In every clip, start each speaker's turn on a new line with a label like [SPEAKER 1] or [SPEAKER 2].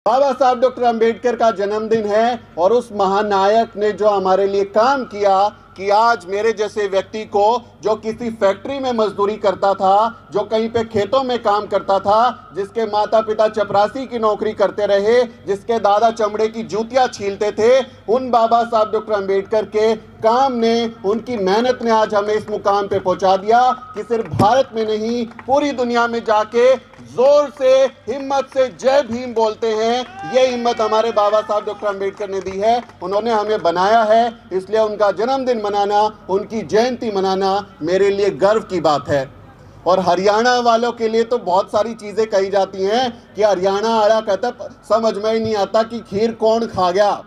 [SPEAKER 1] बाबा साहब डॉक्टर अंबेडकर का जन्मदिन है और उस महानायक ने जो हमारे लिए काम किया कि आज मेरे जैसे व्यक्ति को, जो किसी फैक्ट्री में मजदूरी करता था, जो कहीं पे खेतों में काम करता था, जिसके माता पिता चपरासी की नौकरी करते रहे, जिसके दादा चमड़े की जूतियां छीलते थे, उन बाबा साहब डॉक्टर अंबेडकर के काम ने, उनकी मेहनत ने आज हमें इस मुकाम पे पहुंचा दिया कि सिर्फ भारत में नहीं पूरी दुनिया में जाके जोर से हिम्मत से जय भीम बोलते हैं। ये हिम्मत हमारे बाबा साहब डॉक्टर अंबेडकर ने दी है, उन्होंने हमें बनाया है, इसलिए उनका जन्मदिन मनाना, उनकी जयंती मनाना मेरे लिए गर्व की बात है। और हरियाणा वालों के लिए तो बहुत सारी चीज़ें कही जाती हैं कि हरियाणा आड़ा कहता, समझ में ही नहीं आता कि खीर कौन खा गया।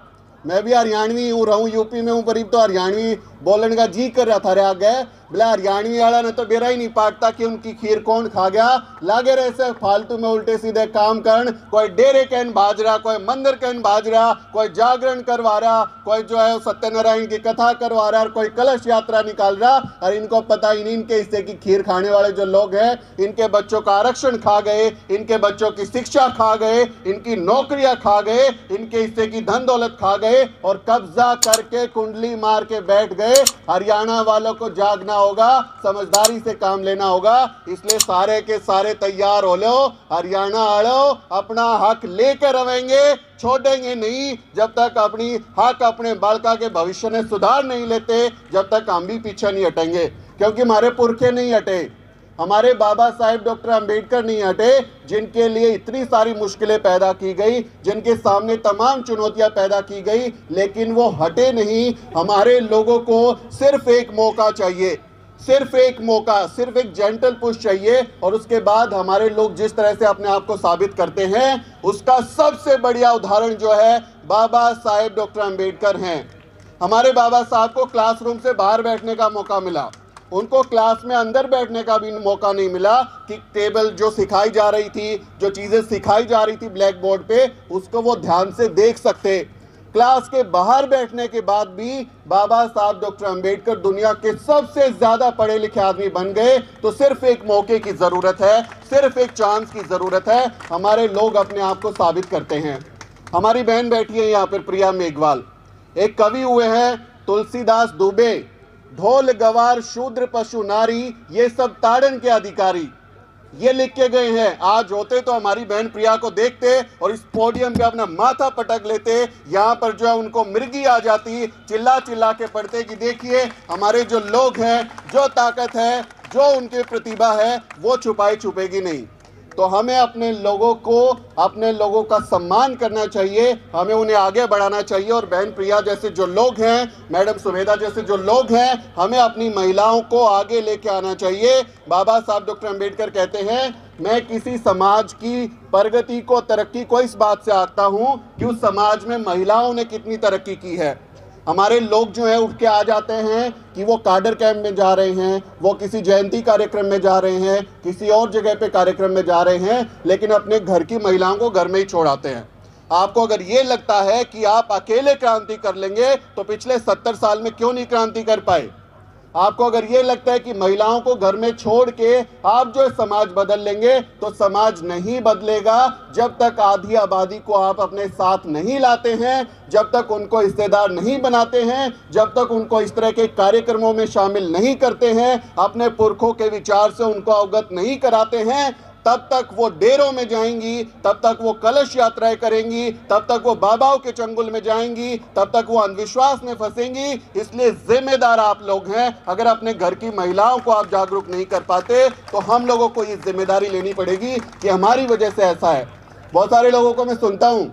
[SPEAKER 1] मैं भी हरियाणवी हूँ, रहूँ यूपी में हूँ, पर तो हरियाणवी बोलने का जी कर रहा था। रे गए बोला हरियाणवी वाला ने तो बेरा ही नहीं पाकता कि उनकी खीर कौन खा गया। लागे रहे से फालतू में उल्टे सीधे काम करन, कोई डेरे कहन भाज रहा, कोई मंदिर कहन भाज रहा, कोई जागरण करवा रहा, कोई जो है सत्यनारायण की कथा करवा रहा, कोई कलश यात्रा निकाल रहा, और इनको पता ही नहीं इनके हिस्से की खीर खाने वाले जो लोग हैं, इनके बच्चों का आरक्षण खा गए, इनके बच्चों की शिक्षा खा गए, इनकी नौकरियां खा गए, इनके हिस्से की धन दौलत खा गए और कब्जा करके कुंडली मार के बैठ गए। हरियाणा वालों को जागना होगा, समझदारी से काम लेना होगा, इसलिए सारे के सारे तैयार हो लो, हरियाणा आड़ो, अपना हक लेकर रहेंगे, छोड़ेंगे नहीं जब तक अपनी हक अपने बालका के भविष्य में सुधार नहीं लेते, जब तक हम भी पीछे नहीं हटेंगे। क्योंकि हमारे पुरखे नहीं हटे, हमारे बाबा साहेब डॉक्टर अंबेडकर नहीं हटे, जिनके लिए इतनी सारी मुश्किलें पैदा की गई, जिनके सामने तमाम चुनौतियां पैदा की गई, लेकिन वो हटे नहीं। हमारे लोगों को सिर्फ एक मौका चाहिए, सिर्फ एक मौका, सिर्फ एक जेंटल पुश चाहिए, और उसके बाद हमारे लोग जिस तरह से अपने आप को साबित करते हैं, उसका सबसे बढ़िया उदाहरण जो है बाबा साहेब डॉक्टर अंबेडकर हैं। हमारे बाबा साहब को क्लासरूम से बाहर बैठने का मौका मिला, उनको क्लास में अंदर बैठने का भी मौका नहीं मिला कि टेबल जो सिखाई जा रही थी, जो चीज़ें सिखाई जा रही थी ब्लैक बोर्ड पे, उसको वो ध्यान से देख सकते। क्लास के बाहर बैठने के बाद भी बाबा साहब डॉक्टर अंबेडकर दुनिया के सबसे ज़्यादा पढ़े लिखे आदमी बन गए। तो सिर्फ एक मौके की ज़रूरत है, सिर्फ एक चांस की ज़रूरत है, हमारे लोग अपने आप को साबित करते हैं। हमारी बहन बैठी है यहाँ पर, प्रिया मेघवाल, एक कवि हुए हैं तुलसीदास दुबे, ढोल गवार शूद्र पशु नारी, ये सब ताड़न के अधिकारी, ये लिख के गए हैं। आज होते तो हमारी बहन प्रिया को देखते और इस पोडियम पे अपना माथा पटक लेते, यहाँ पर जो है उनको मिर्गी आ जाती, चिल्ला चिल्ला के पढ़ते कि देखिए हमारे जो लोग हैं, जो ताकत है, जो उनकी प्रतिभा है, वो छुपाई छुपेगी नहीं। तो हमें अपने लोगों का सम्मान करना चाहिए, हमें उन्हें आगे बढ़ाना चाहिए। और बहन प्रिया जैसे जो लोग हैं, मैडम सुमेधा जैसे जो लोग हैं, हमें अपनी महिलाओं को आगे लेके आना चाहिए। बाबा साहब डॉक्टर अंबेडकर कहते हैं, मैं किसी समाज की प्रगति को, तरक्की को इस बात से आंकता हूँ कि उस समाज में महिलाओं ने कितनी तरक्की की है। हमारे लोग जो है उठ के आ जाते हैं कि वो काडर कैंप में जा रहे हैं, वो किसी जयंती कार्यक्रम में जा रहे हैं, किसी और जगह पे कार्यक्रम में जा रहे हैं, लेकिन अपने घर की महिलाओं को घर में ही छोड़ आते हैं। आपको अगर ये लगता है कि आप अकेले क्रांति कर लेंगे तो पिछले 70 साल में क्यों नहीं क्रांति कर पाए? आपको अगर ये लगता है कि महिलाओं को घर में छोड़ के आप जो समाज बदल लेंगे, तो समाज नहीं बदलेगा जब तक आधी आबादी को आप अपने साथ नहीं लाते हैं, जब तक उनको हिस्सेदार नहीं बनाते हैं, जब तक उनको इस तरह के कार्यक्रमों में शामिल नहीं करते हैं, अपने पुरखों के विचार से उनको अवगत नहीं कराते हैं, तब तक वो डेरों में जाएंगी, तब तक वो कलश यात्राएं करेंगी, तब तक वो बाबाओं के चंगुल में जाएंगी, तब तक वो अंधविश्वास में फंसेंगी। इसलिए जिम्मेदार आप लोग हैं। अगर अपने घर की महिलाओं को आप जागरूक नहीं कर पाते तो हम लोगों को ये जिम्मेदारी लेनी पड़ेगी कि हमारी वजह से ऐसा है। बहुत सारे लोगों को मैं सुनता हूँ,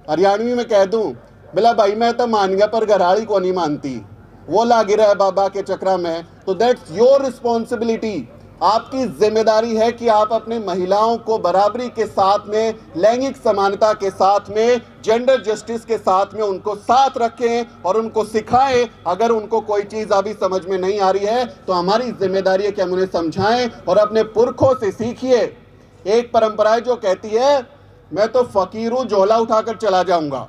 [SPEAKER 1] हरियाणवी में कह दूँ, बोला भाई मैं तो मान गया पर घराड़ी को नहीं मानती, वो लागी रहा है बाबा के चक्रा में। तो दैट्स योर रिस्पॉन्सिबिलिटी। आपकी जिम्मेदारी है कि आप अपने महिलाओं को बराबरी के साथ में, लैंगिक समानता के साथ में, जेंडर जस्टिस के साथ में उनको साथ रखें और उनको सिखाएं। अगर उनको कोई चीज़ अभी समझ में नहीं आ रही है तो हमारी जिम्मेदारी है कि हम उन्हें समझाएं और अपने पुरखों से सीखिए। एक परंपरा है जो कहती है मैं तो फकीर हूँ, झोला उठाकर चला जाऊंगा।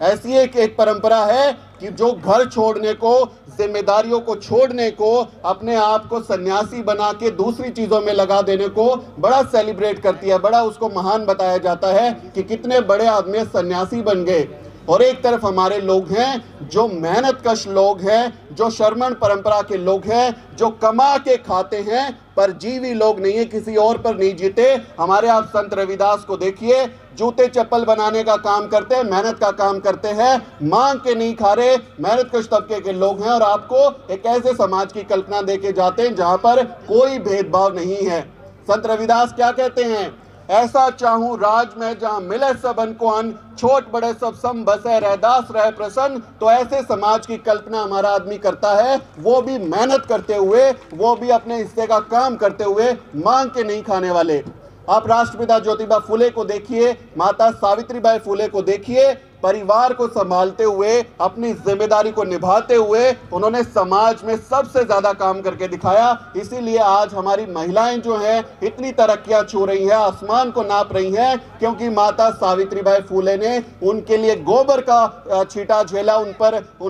[SPEAKER 1] ऐसी एक परंपरा है कि जो घर छोड़ने को, जिम्मेदारियों को छोड़ने को, अपने आप को सन्यासी बना के दूसरी चीजों में लगा देने को बड़ा सेलिब्रेट करती है, बड़ा उसको महान बताया जाता है कि कितने बड़े आदमी सन्यासी बन गए। और एक तरफ हमारे लोग हैं जो मेहनतकश लोग हैं, जो शर्मन परंपरा के लोग हैं, जो कमा के खाते हैं, पर जीवी लोग नहीं है, किसी और पर नहीं जीते। हमारे आप संत रविदास को देखिए, जूते चप्पल बनाने का काम करते हैं, मेहनत का काम करते हैं, मांग के नहीं खा रहे, मेहनतकश तबके के लोग हैं। और आपको एक ऐसे समाज की कल्पना देके जाते हैं जहां पर कोई भेदभाव नहीं है। संत रविदास क्या कहते हैं? ऐसा चाहूं राज में जहां मिले सबन को अन्न, छोट बड़े सब सम बसे, रहदास रहे प्रसन्न। तो ऐसे समाज की कल्पना हमारा आदमी करता है, वो भी मेहनत करते हुए, वो भी अपने हिस्से का काम करते हुए, मांग के नहीं खाने वाले। आप राष्ट्रपिता ज्योतिबा फुले को देखिए, माता सावित्रीबाई फुले को देखिए, परिवार को संभालते हुए, अपनी जिम्मेदारी को निभाते हुए उन्होंने समाज में सबसे ज्यादा काम करके दिखाया। इसीलिए आज हमारी महिलाएं जो हैं इतनी तरक्कियां छू रही हैं, आसमान को नाप रही हैं, क्योंकि माता सावित्रीबाई फुले ने उनके लिए गोबर का छींटा झेला, उन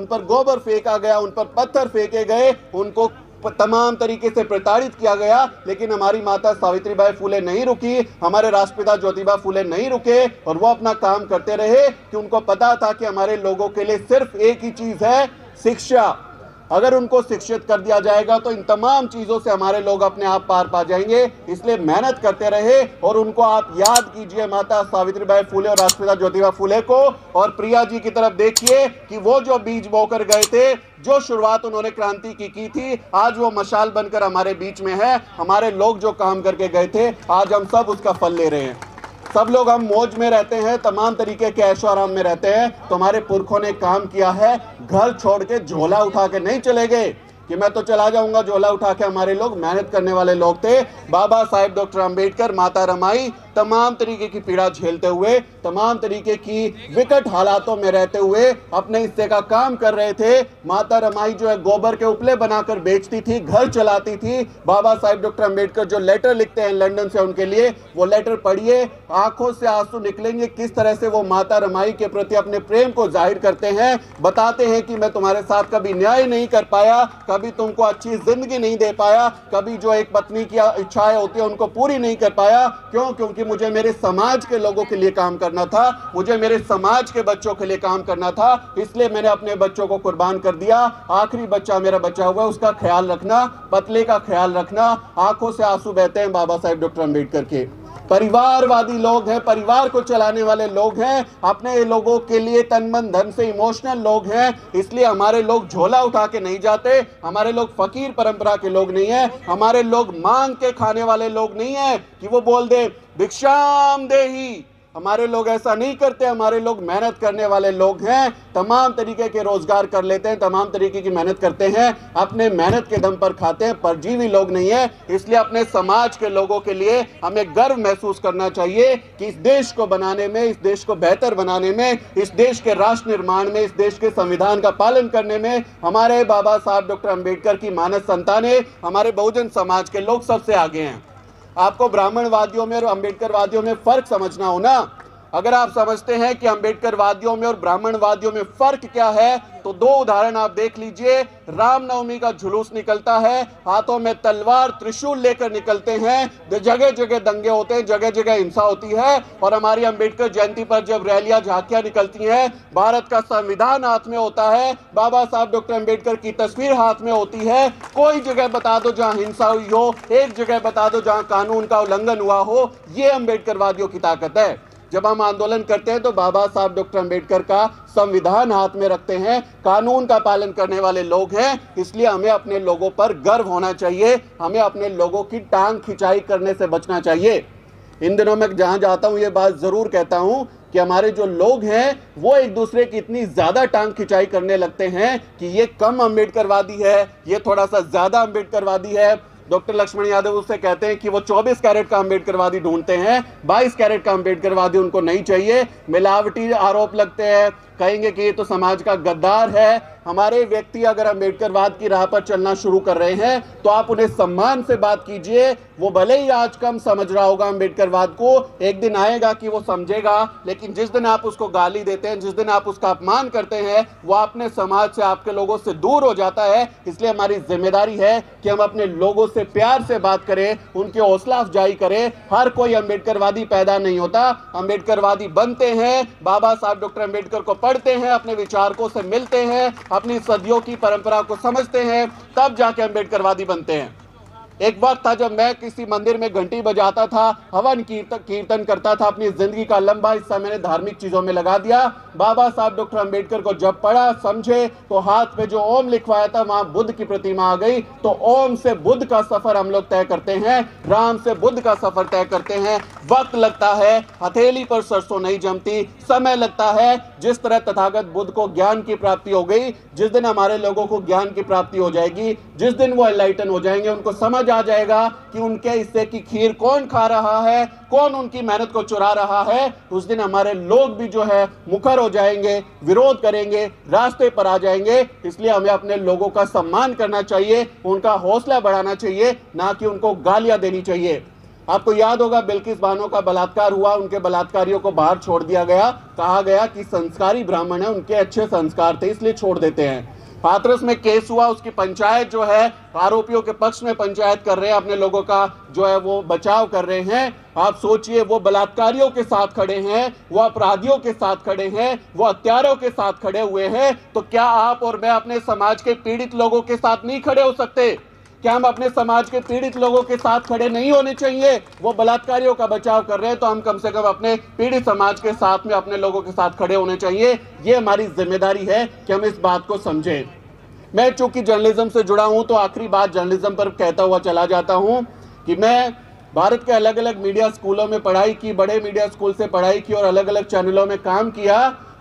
[SPEAKER 1] पर गोबर फेंका गया, उन पर पत्थर फेंके गए, उनको तमाम तरीके से प्रताड़ित किया गया। लेकिन हमारी माता सावित्रीबाई फुले नहीं रुकी, हमारे राष्ट्रपिता ज्योतिबा फुले नहीं रुके, और वो अपना काम करते रहे कि उनको पता था कि हमारे लोगों के लिए सिर्फ एक ही चीज है, शिक्षा। अगर उनको शिक्षित कर दिया जाएगा तो इन तमाम चीजों से हमारे लोग अपने आप पार पा जाएंगे। इसलिए मेहनत करते रहे, और उनको आप याद कीजिए, माता सावित्रीबाई फुले और राष्ट्रपिता ज्योतिबा फुले को। और प्रिया जी की तरफ देखिए कि वो जो बीज बोकर गए थे, जो शुरुआत उन्होंने क्रांति की थी, आज वो मशाल बनकर हमारे बीच में है। हमारे लोग जो काम करके गए थे, आज हम सब उसका फल ले रहे हैं। सब लोग हम मौज में रहते हैं, तमाम तरीके के ऐशो आराम में रहते हैं। तो हमारे पुरखों ने काम किया है, घर छोड़ के झोला उठा के नहीं चले गए कि मैं तो चला जाऊंगा झोला उठा के। हमारे लोग मेहनत करने वाले लोग थे। बाबा साहेब डॉक्टर अंबेडकर, माता रमाई तमाम तरीके की पीड़ा झेलते हुए, तमाम तरीके की विकट हालातों में रहते हुए अपने हिस्से का काम कर रहे थे। माता रमाई जो है गोबर के उपले बनाकर बेचती थी, घर चलाती थी। बाबा साहेब डॉक्टर अंबेडकर जो लेटर लिखते हैं लंदन से उनके लिए, वो लेटर पढ़िए, आंखों से आंसू निकलेंगे किस तरह से वो माता रमाई के प्रति अपने प्रेम को जाहिर करते हैं। बताते हैं कि मैं तुम्हारे साथ कभी न्याय नहीं कर पाया, कभी तुमको अच्छी जिंदगी नहीं दे पाया, कभी जो एक पत्नी की इच्छाएं होती है उनको पूरी नहीं कर पाया। क्यों? क्योंकि मुझे मेरे समाज के लोगों के लिए काम करना था, मुझे मेरे समाज के बच्चों के लिए काम करना था, इसलिए मैंने अपने बच्चों को कुर्बान कर दिया। आखिरी बच्चा मेरा बचा हुआ है, उसका ख्याल रखना, पतले का ख्याल रखना। आंखों से आंसू बहते हैं बाबा साहेब डॉक्टर अंबेडकर के। परिवारवादी लोग हैं, परिवार को चलाने वाले लोग हैं, अपने लोगों के लिए तन मन धन से इमोशनल लोग हैं। इसलिए हमारे लोग झोला उठा के नहीं जाते, हमारे लोग फकीर परंपरा के लोग नहीं है, हमारे लोग मांग के खाने वाले लोग नहीं है कि वो बोल दे भिक्षाम देही। हमारे लोग ऐसा नहीं करते, हमारे लोग मेहनत करने वाले लोग हैं, तमाम तरीके के रोजगार कर लेते हैं, तमाम तरीके की मेहनत करते हैं, अपने मेहनत के दम पर खाते हैं, परजीवी लोग नहीं है। इसलिए अपने समाज के लोगों के लिए हमें गर्व महसूस करना चाहिए कि इस देश को बनाने में, इस देश को बेहतर बनाने में, इस देश के राष्ट्र निर्माण में, इस देश के संविधान का पालन करने में हमारे बाबा साहब डॉक्टर अंबेडकर की मानस संतानें, हमारे बहुजन समाज के लोग सबसे आगे हैं। आपको ब्राह्मणवादियों में और अंबेडकरवादियों में फर्क समझना हो ना। अगर आप समझते हैं कि अंबेडकरवादियों में और ब्राह्मणवादियों में फर्क क्या है, तो दो उदाहरण आप देख लीजिए। रामनवमी का जुलूस निकलता है, हाथों में तलवार त्रिशूल लेकर निकलते हैं, जगह जगह दंगे होते हैं, जगह जगह हिंसा होती है। और हमारी अंबेडकर जयंती पर जब रैलियां झांकियां निकलती हैं, भारत का संविधान हाथ में होता है, बाबा साहब डॉक्टर अंबेडकर की तस्वीर हाथ में होती है। कोई जगह बता दो जहां हिंसा हुई हो, एक जगह बता दो जहां कानून का उल्लंघन हुआ हो। ये अंबेडकरवादियों की ताकत है। जब हम आंदोलन करते हैं तो बाबा साहब डॉक्टर अंबेडकर का संविधान हाथ में रखते हैं, कानून का पालन करने वाले लोग हैं। इसलिए हमें अपने लोगों पर गर्व होना चाहिए, हमें अपने लोगों की टांग खिंचाई करने से बचना चाहिए। इन दिनों में जहां जाता हूं ये बात जरूर कहता हूं कि हमारे जो लोग हैं वो एक दूसरे की इतनी ज्यादा टांग खिंचाई करने लगते हैं कि ये कम अंबेडकरवादी है, ये थोड़ा सा ज्यादा अंबेडकरवादी है। डॉक्टर लक्ष्मण यादव उससे कहते हैं कि वो 24 कैरेट का अंबेडकरवादी ढूंढते हैं, 22 कैरेट का अंबेडकरवादी उनको नहीं चाहिए। मिलावटी आरोप लगते हैं, कहेंगे कि ये तो समाज का गद्दार है। हमारे व्यक्ति अगर अम्बेडकरवाद की राह पर चलना शुरू कर रहे हैं तो आप उन्हें सम्मान से बात कीजिए। वो भले ही आज कम समझ रहा होगा अम्बेडकरवाद को, एक दिन आएगा कि वो समझेगा, लेकिन जिस दिन आप उसको गाली देते हैं, जिस दिन आप उसका अपमान करते हैं, वो अपने समाज से, आपके लोगों से दूर हो जाता है। इसलिए हमारी जिम्मेदारी है कि हम अपने लोगों से प्यार से बात करें, उनकी हौसला अफजाई करें। हर कोई अम्बेडकरवादी पैदा नहीं होता, अम्बेडकरवादी बनते हैं, बाबा साहब डॉक्टर अम्बेडकर को पढ़ते हैं, अपने विचारकों से मिलते हैं, अपनी सदियों की परंपरा को समझते हैं, तब जाके अम्बेडकरवादी बनते हैं। एक वक्त था जब मैं किसी मंदिर में घंटी बजाता था, हवन कीर्तन करता था, अपनी जिंदगी का लंबा हिस्सा मैंने धार्मिक चीजों में लगा दिया। बाबा साहब डॉक्टर अम्बेडकर को जब पढ़ा, समझे, तो हाथ पे जो ओम लिखवाया था वहां बुद्ध की प्रतिमा आ गई। तो ओम से बुद्ध का सफर हम लोग तय करते हैं, राम से बुद्ध का सफर तय करते हैं। वक्त लगता है, हथेली पर सरसों नहीं जमती, समय लगता है। जिस तरह तथागत बुद्ध को ज्ञान की प्राप्ति हो गई, जिस दिन हमारे लोगों को ज्ञान की प्राप्ति हो जाएगी, जिस दिन वो एनलाइटन हो जाएंगे, उनको समझ आ जाएगा कि उनके हिस्से की खीर कौन खा रहा है, कौन उनकी मेहनत को चुरा रहा है, उस दिन हमारे लोग भी जो है मुखर हो जाएंगे, विरोध करेंगे, रास्ते पर आ जाएंगे। इसलिए हमें अपने लोगों का सम्मान करना चाहिए, उनका हौसला बढ़ाना चाहिए, ना कि उनको गालियां देनी चाहिए। आपको याद होगा बिल्किस बानो का बलात्कार हुआ, उनके बलात्कारियों को बाहर छोड़ दिया गया, कहा गया कि संस्कारी ब्राह्मण है, उनके अच्छे संस्कार थे इसलिए छोड़ देते हैं। हाथरस में केस हुआ, उसकी पंचायत जो है आरोपियों के पक्ष में पंचायत कर रहे हैं, अपने लोगों का जो है वो बचाव कर रहे हैं। आप सोचिए, वो बलात्कारियों के साथ खड़े हैं, वो अपराधियों के साथ खड़े हैं, वो हत्यारों के साथ खड़े हुए हैं, तो क्या आप और मैं अपने समाज के पीड़ित लोगों के साथ नहीं खड़े हो सकते? क्या हम अपने समाज के पीड़ित लोगों के साथ खड़े नहीं होने चाहिए? वो बलात्कारियों का बचाव कर रहे हैं तो हम कम से कम अपने पीड़ित समाज के साथ में अपने लोगों के साथ खड़े होने चाहिए। ये हमारी जिम्मेदारी है कि हम इस बात को समझें। मैं चूंकि जर्नलिज्म से जुड़ा हूं तो आखिरी बात जर्नलिज्म पर कहता हुआ चला जाता हूं कि मैं भारत के अलग अलग मीडिया स्कूलों में पढ़ाई की, बड़े मीडिया स्कूल से पढ़ाई की और अलग अलग चैनलों में काम किया।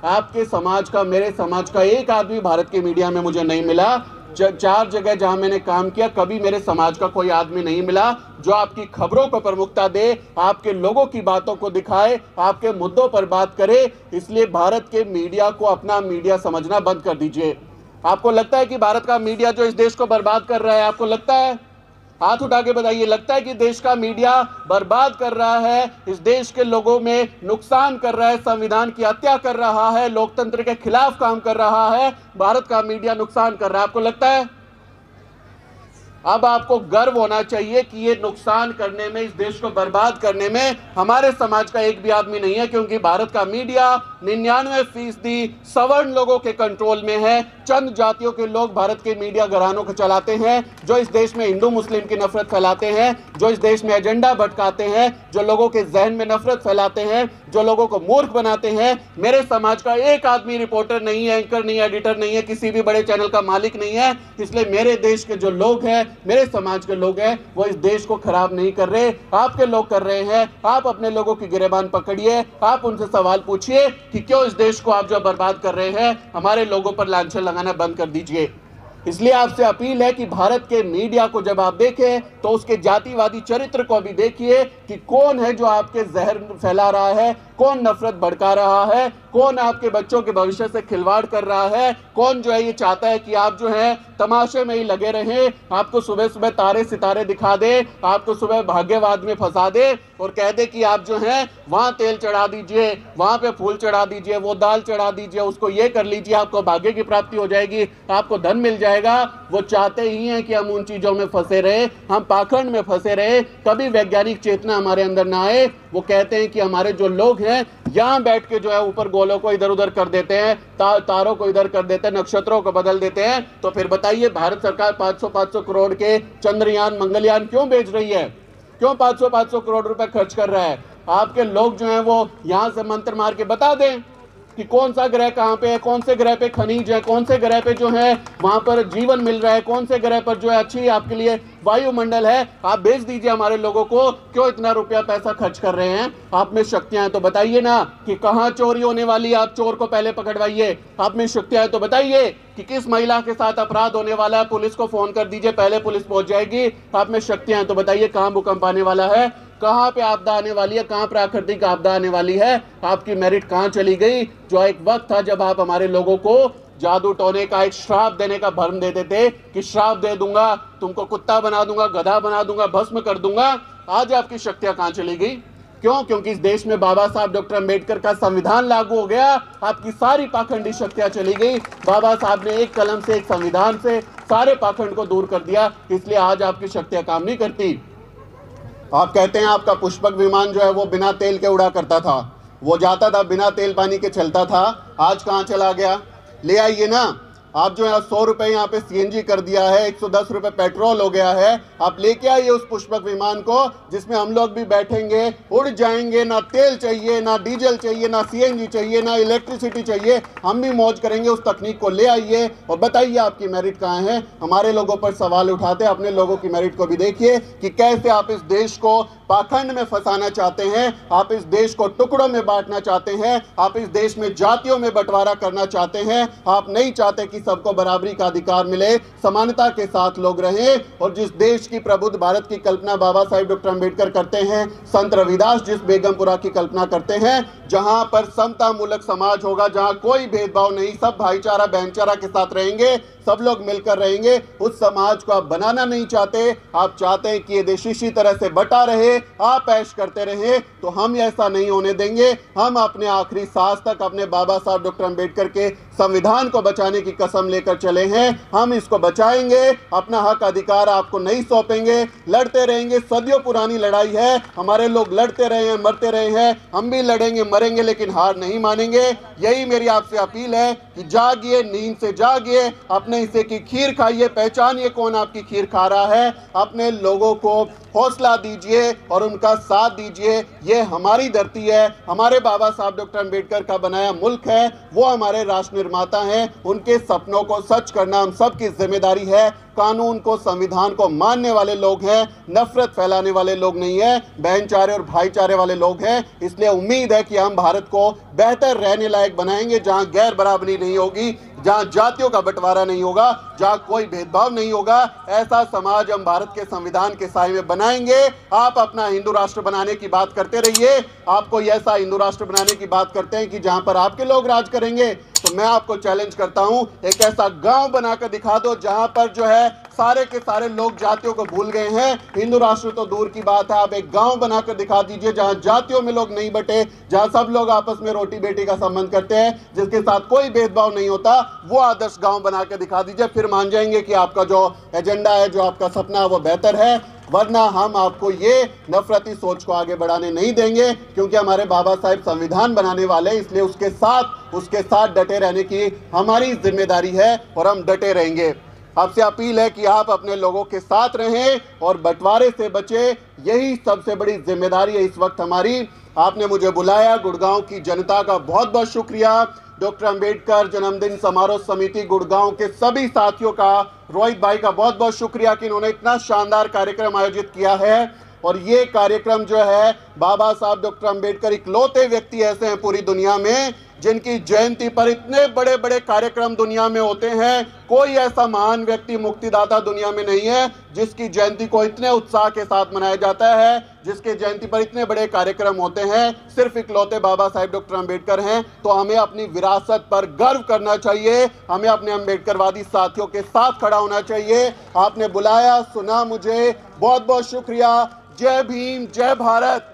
[SPEAKER 1] आपके समाज का, मेरे समाज का एक आदमी भारत के मीडिया में मुझे नहीं मिला। 4 जगह जहां मैंने काम किया, कभी मेरे समाज का कोई आदमी नहीं मिला जो आपकी खबरों को प्रमुखता दे, आपके लोगों की बातों को दिखाए, आपके मुद्दों पर बात करे। इसलिए भारत के मीडिया को अपना मीडिया समझना बंद कर दीजिए। आपको लगता है कि भारत का मीडिया जो इस देश को बर्बाद कर रहा है, आपको लगता है? हाथ उठा के बताइए, लगता है कि देश का मीडिया बर्बाद कर रहा है, इस देश के लोगों में नुकसान कर रहा है, संविधान की हत्या कर रहा है, लोकतंत्र के खिलाफ काम कर रहा है, भारत का मीडिया नुकसान कर रहा है? आपको लगता है? अब आपको गर्व होना चाहिए कि ये नुकसान करने में, इस देश को बर्बाद करने में हमारे समाज का एक भी आदमी नहीं है, क्योंकि भारत का मीडिया 99% सवर्ण लोगों के कंट्रोल में है। चंद जातियों के लोग भारत के मीडिया घरानों को चलाते हैं, जो इस देश में हिंदू मुस्लिम की नफरत फैलाते हैं, जो इस देश में एजेंडा भटकाते हैं, जो लोगों के जहन में नफरत फैलाते हैं, जो लोगों को मूर्ख बनाते हैं। मेरे समाज का एक आदमी रिपोर्टर नहीं है, एंकर नहीं है, एडिटर नहीं है, किसी भी बड़े चैनल का मालिक नहीं है। इसलिए मेरे देश के जो लोग हैं, मेरे समाज के लोग हैं, वो इस देश को खराब नहीं कर रहे, आपके लोग कर रहे हैं। आप अपने लोगों की गिरेबान पकड़िए, आप उनसे सवाल पूछिए कि क्यों इस देश को आप जो बर्बाद कर रहे हैं, हमारे लोगों पर लांछन लगाना बंद कर दीजिए। इसलिए आपसे अपील है कि भारत के मीडिया को जब आप देखें तो उसके जातिवादी चरित्र को भी देखिए कि कौन है जो आपके जहर फैला रहा है, कौन नफरत भड़का रहा है, कौन आपके बच्चों के भविष्य से खिलवाड़ कर रहा है, कौन जो है ये चाहता है कि आप जो है तमाशे में ही लगे रहें, आपको सुबह सुबह तारे सितारे दिखा दे, आपको सुबह भाग्यवाद में फंसा दे और कह दे कि आप जो है वहां तेल चढ़ा दीजिए, वहां पे फूल चढ़ा दीजिए, वो दाल चढ़ा दीजिए, उसको ये कर लीजिए, आपको भाग्य की प्राप्ति हो जाएगी, आपको धन मिल जाएगा। वो चाहते ही हैं कि हम उन चीजों में फंसे रहे, हम पाखंड में फंसे रहे, कभी वैज्ञानिक चेतना हमारे अंदर ना आए। वो कहते हैं कि हमारे जो लोग हैं यहां बैठ के जो है ऊपर गोलों को इधर उधर कर देते हैं, तारों को इधर कर देते हैं, नक्षत्रों को बदल देते हैं। तो फिर बताइए भारत सरकार 500 करोड़ के चंद्रयान मंगलयान क्यों भेज रही है? क्यों 500 करोड़ रुपए खर्च कर रहा है? आपके लोग जो हैं वो यहां से मंत्र मार के बता दें कि कौन सा ग्रह कहां पे है, कौन से ग्रह पे खनिज है, कौन से ग्रह पे जो है वहां पर जीवन मिल रहा है, कौन से ग्रह पर जो है अच्छी आपके लिए वायुमंडल है। आप भेज दीजिए हमारे लोगों को। क्यों इतना रुपया पैसा खर्च कर रहे हैं? आप में शक्तियां हैं तो बताइए ना कि कहां चोरी होने वाली है, आप चोर को पहले पकड़वाइए। आप में शक्तियां हैं तो बताइए कि किस महिला के साथ अपराध होने वाला है, पुलिस को फोन कर दीजिए, पहले पुलिस पहुंच जाएगी। आप में शक्तियां हैं तो बताइए कहां भूकंप आने वाला है, कहाँ पे आपदा आने वाली है, कहाँ प्राकृतिक आपदा आने वाली है, आपकी मेरिट कहाँ चली गई। जो एक वक्त था जब आप हमारे लोगों को जादू टोने का, एक श्राप देने का भ्रम देते थे कि श्राप दे दूंगा, तुमको कुत्ता बना दूंगा, गधा बना दूंगा, भस्म कर दूंगा। आज आपकी शक्तियां कहां चली गई? क्यों? क्योंकि इस देश में बाबा साहब डॉक्टर अंबेडकर का संविधान लागू हो गया, आपकी सारी पाखंडी शक्तियां चली गई। बाबा साहब ने एक कलम से, एक संविधान से सारे पाखंड को दूर कर दिया, इसलिए आज आपकी शक्तियां काम नहीं करती। आप कहते हैं आपका पुष्पक विमान जो है वो बिना तेल के उड़ा करता था, वो जाता था बिना तेल पानी के चलता था, आज कहाँ चला गया? ले आइए ना। आप जो है 100 रुपए यहाँ पे सीएनजी कर दिया है, 110 रुपए पेट्रोल हो गया है। आप लेके आइए उस पुष्पक विमान को जिसमें हम लोग भी बैठेंगे, उड़ जाएंगे। ना तेल चाहिए, ना डीजल चाहिए, ना सीएनजी चाहिए, ना इलेक्ट्रिसिटी चाहिए, हम भी मौज करेंगे। उस तकनीक को ले आइए और बताइए आपकी मेरिट कहाँ है। हमारे लोगों पर सवाल उठाते, अपने लोगों की मेरिट को भी देखिए कि कैसे आप इस देश को पाखंड में फंसाना चाहते हैं, आप इस देश को टुकड़ों में बांटना चाहते हैं, आप इस देश में जातियों में बंटवारा करना चाहते हैं। आप नहीं चाहते कि सबको बराबरी का अधिकार मिले, समानता के साथ लोग रहें। और जिस देश की प्रबुद्ध भारत की कल्पना बाबा साहेब डॉक्टर अंबेडकर करते हैं, संत रविदास जिस बेगमपुरा की कल्पना करते हैं, जहां पर समता मूलक समाज होगा, जहां कोई भेदभाव नहीं, सब भाईचारा बहनचारा के साथ रहेंगे, सब लोग मिलकर रहेंगे, उस समाज को आप बनाना नहीं चाहते। आप चाहते हैं कि ये देश इसी तरह से बटा रहे, आप ऐश करते रहे। तो हम ऐसा नहीं होने देंगे। हम अपने आखिरी सांस तक अपने बाबा साहब डॉक्टर अंबेडकर के संविधान को बचाने की कसम लेकर चले हैं। हम इसको बचाएंगे, अपना हक अधिकार आपको नहीं सौंपेंगे, लड़ते रहेंगे। सदियों पुरानी लड़ाई है, हमारे लोग लड़ते रहे हैं, मरते रहे हैं, हम भी लड़ेंगे, मरेंगे, लेकिन हार नहीं मानेंगे। यही मेरी आपसे अपील है कि जागिए, नींद से जागिए, अपने हिस्से की खीर खाइए, पहचानिए कौन आपकी खीर खा रहा है, अपने लोगों को हौसला दीजिए और उनका साथ दीजिए। ये हमारी धरती है, हमारे बाबा साहब डॉक्टर अंबेडकर का बनाया मुल्क है, वो हमारे राष्ट्र निर्माता हैं। उनके सपनों को सच करना हम सबकी जिम्मेदारी है। कानून को, संविधान को मानने वाले लोग हैं, नफरत फैलाने वाले लोग नहीं है, बहनचारे और भाईचारे वाले लोग हैं। इसलिए उम्मीद है कि हम भारत को बेहतर रहने लायक बनाएंगे, जहां गैर बराबरी नहीं होगी, जहां जातियों का बंटवारा नहीं होगा, जहां कोई भेदभाव नहीं होगा। ऐसा समाज हम भारत के संविधान के साए में बनाएंगे। आप अपना हिंदू राष्ट्र बनाने की बात करते रहिए, आपको ऐसा हिंदू राष्ट्र बनाने की बात करते हैं कि जहां पर आपके लोग राज करेंगे। तो मैं आपको चैलेंज करता हूं, एक ऐसा गांव बनाकर दिखा दो जहां पर जो है सारे के सारे लोग जातियों को भूल गए हैं। हिंदू राष्ट्र तो दूर की बात है, आप एक गांव बनाकर दिखा दीजिए जहां जातियों में लोग नहीं बटे, जहां सब लोग आपस में रोटी बेटी का संबंध करते हैं, जिसके साथ कोई भेदभाव नहीं होता। वो आदर्श गांव बनाकर दिखा दीजिए, फिर मान जाएंगे कि आपका जो एजेंडा है, जो आपका सपना है, वो बेहतर है। वरना हम आपको ये नफरती सोच को आगे बढ़ाने नहीं देंगे, क्योंकि हमारे बाबा साहब संविधान बनाने वाले, इसलिए उसके साथ डटे रहने की हमारी जिम्मेदारी है और हम डटे रहेंगे। आपसे अपील है कि आप अपने लोगों के साथ रहें और बंटवारे से बचे, यही सबसे बड़ी जिम्मेदारी है इस वक्त हमारी। आपने मुझे बुलाया, गुड़गांव की जनता का बहुत बहुत शुक्रिया। डॉक्टर अंबेडकर जन्मदिन समारोह समिति गुड़गांव के सभी साथियों का, रोहित भाई का बहुत बहुत शुक्रिया कि इन्होंने इतना शानदार कार्यक्रम आयोजित किया है। और ये कार्यक्रम जो है, बाबा साहब डॉक्टर अंबेडकर इकलौते व्यक्ति ऐसे हैं पूरी दुनिया में जिनकी जयंती पर इतने बड़े बड़े कार्यक्रम दुनिया में होते हैं। कोई ऐसा महान व्यक्ति, मुक्तिदाता दुनिया में नहीं है जिसकी जयंती को इतने उत्साह के साथ मनाया जाता है, जिसके जयंती पर इतने बड़े कार्यक्रम होते हैं। सिर्फ इकलौते बाबा साहब डॉक्टर अंबेडकर हैं। तो हमें अपनी विरासत पर गर्व करना चाहिए, हमें अपने अंबेडकरवादी साथियों के साथ खड़ा होना चाहिए। आपने बुलाया, सुना मुझे, बहुत बहुत शुक्रिया। जय भीम, जय भारत।